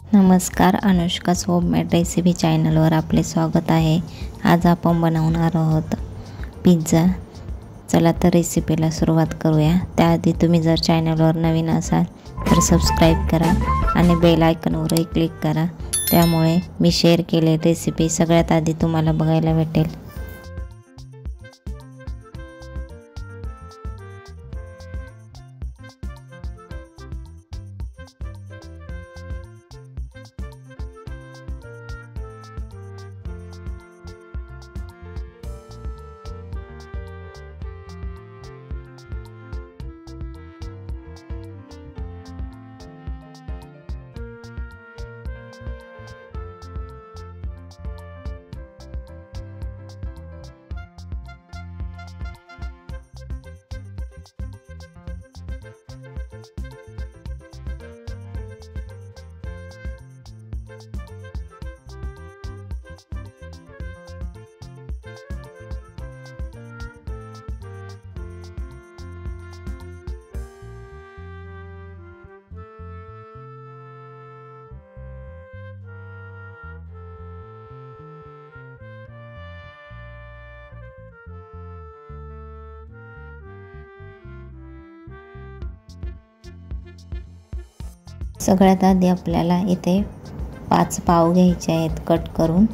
नमस्कार, अनुष्का's homemade recipe चॅनलवर आपले स्वागत आहे। आज आपण बनवणार आहोत पिझ्झा। चला तर रेसिपीला सुरुवात करूया। त्याआधी तुम्ही जर चॅनलवर नवीन असाल तर सबस्क्राइब करा आणि बेल आयकॉनवरही क्लिक करा, त्यामुळे मी शेअर केलेली रेसिपी सगळ्यात आधी तुम्हाला बघायला भेटेल। सगळ्यात आधी आपल्याला इथे 5 पाव घ्यायचे आहेत कट करून।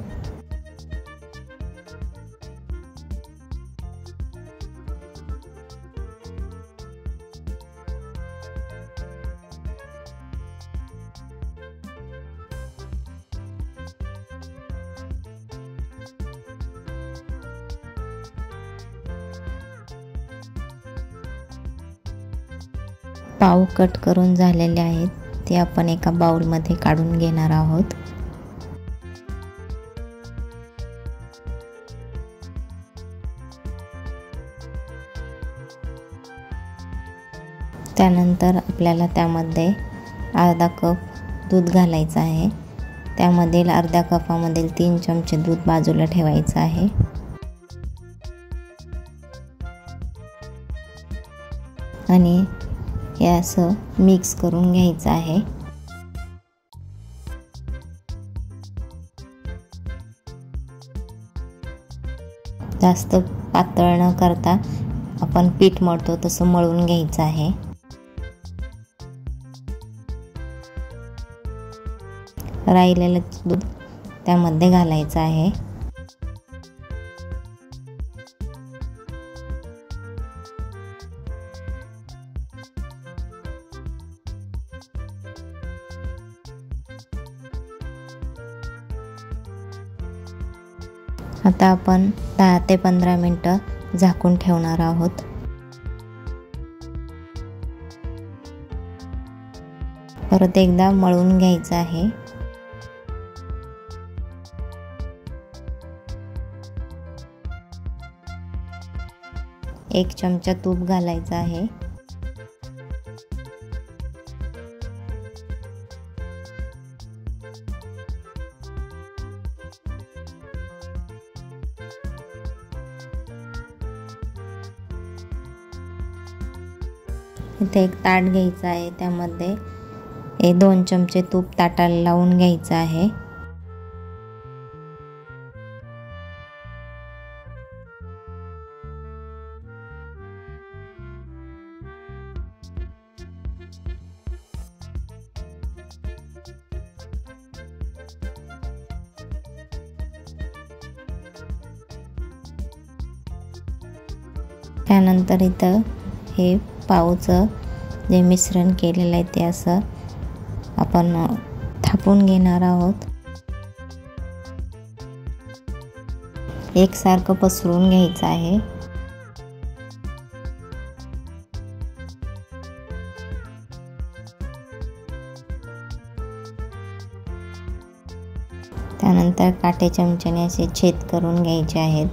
पाव कट करून झालेले आहेत, ते आपण एका बाउल मध्ये काढून घेणार आहोत। त्यानंतर आपल्याला त्यामध्ये अर्धा कप दूध घालायचं आहे। त्यामधील अर्ध्या कपामधील 3 चमचे दूध बाजूला ठेवायचं आहे। आणि हे असं मिक्स करून घ्यायचं आहे। जास्त पातळ न करता आपण पीठ मळतो तसं मळून घ्यायचं आहे। राहिलेलं दूध त्यामध्ये घालायचं आहे। आता आपण 10 ते 15 मिनिटं झाकून ठेवणार आहोत। परत एकदा मळून घ्यायचं आहे। एक चमचा तूप घालायचं आहे। इथे एक ताट घ्यायचं आहे, त्यामध्ये हे 2 चमचे तूप ताटाला लावून घ्यायचं आहे। त्यानंतर इथं हे पावचं जे मिश्रण केलेलं आहे ते असं आपण थापून घेणार आहोत। एकसारखं पसरवून घ्यायचं आहे। त्यानंतर काटे चमच्याने असे छेद करून घ्यायचे आहेत।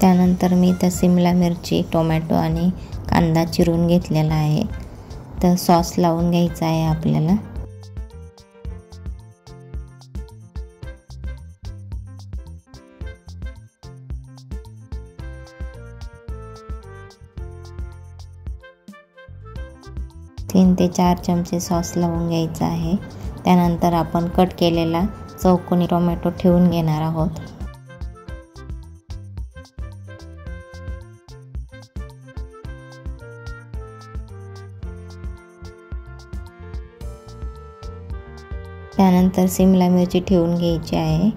त्यानंतर मी इथं सिमला मिरची, टोमॅटो आणि कांदा चिरून घेतलेला आहे. तर सॉस लावून घ्यायचा आहे आपल्याला. तीन ते 4 चमचे सॉस लावून घ्यायचा आहे. त्यानंतर आपण कट केलेला चौकोनी टोमॅटो ठेवून घेणार आहोत. त्यानंतर सिमला मिरची ठेवून घ्यायची आहे.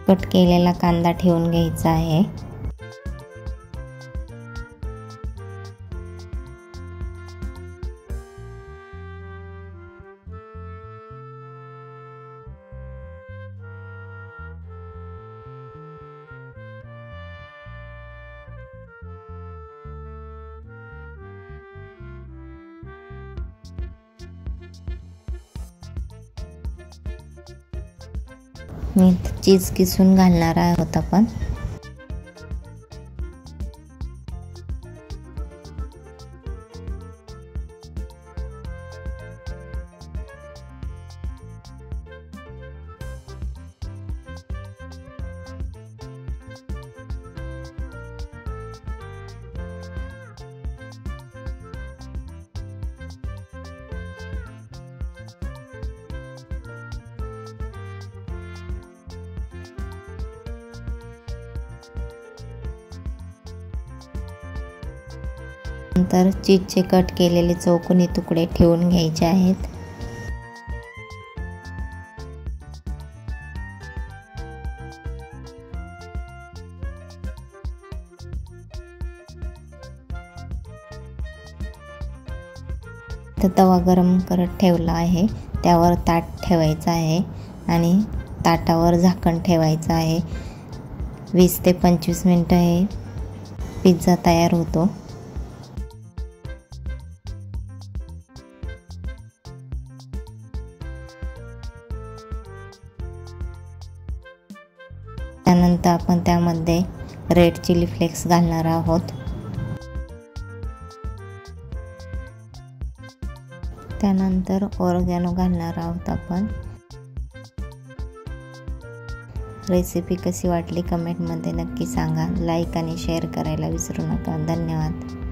कट केलेला कांदा ठेवून घ्यायचा आहे. मी चीज किसून घालणार आहोत आपण. नंतर चीजचे कट केलेले चौकोनी तुकडे ठेवून घ्यायचे आहेत. तर तवा गरम करत ठेवला आहे. त्यावर ताट ठेवायचं आहे आणि ताटावर झाकण ठेवायचं आहे. 20 ते 25 मिनिटं हे पिझ्झा तयार होतो. त्यानंतर आपण त्यामध्ये रेड चिली फ्लेक्स घालणार आहोत. त्यानंतर ऑरगॅनो घालणार आहोत आपण. रेसिपी कशी वाटली कमेंटमध्ये नक्की सांगा. लाईक आणि शेअर करायला विसरू नका. धन्यवाद.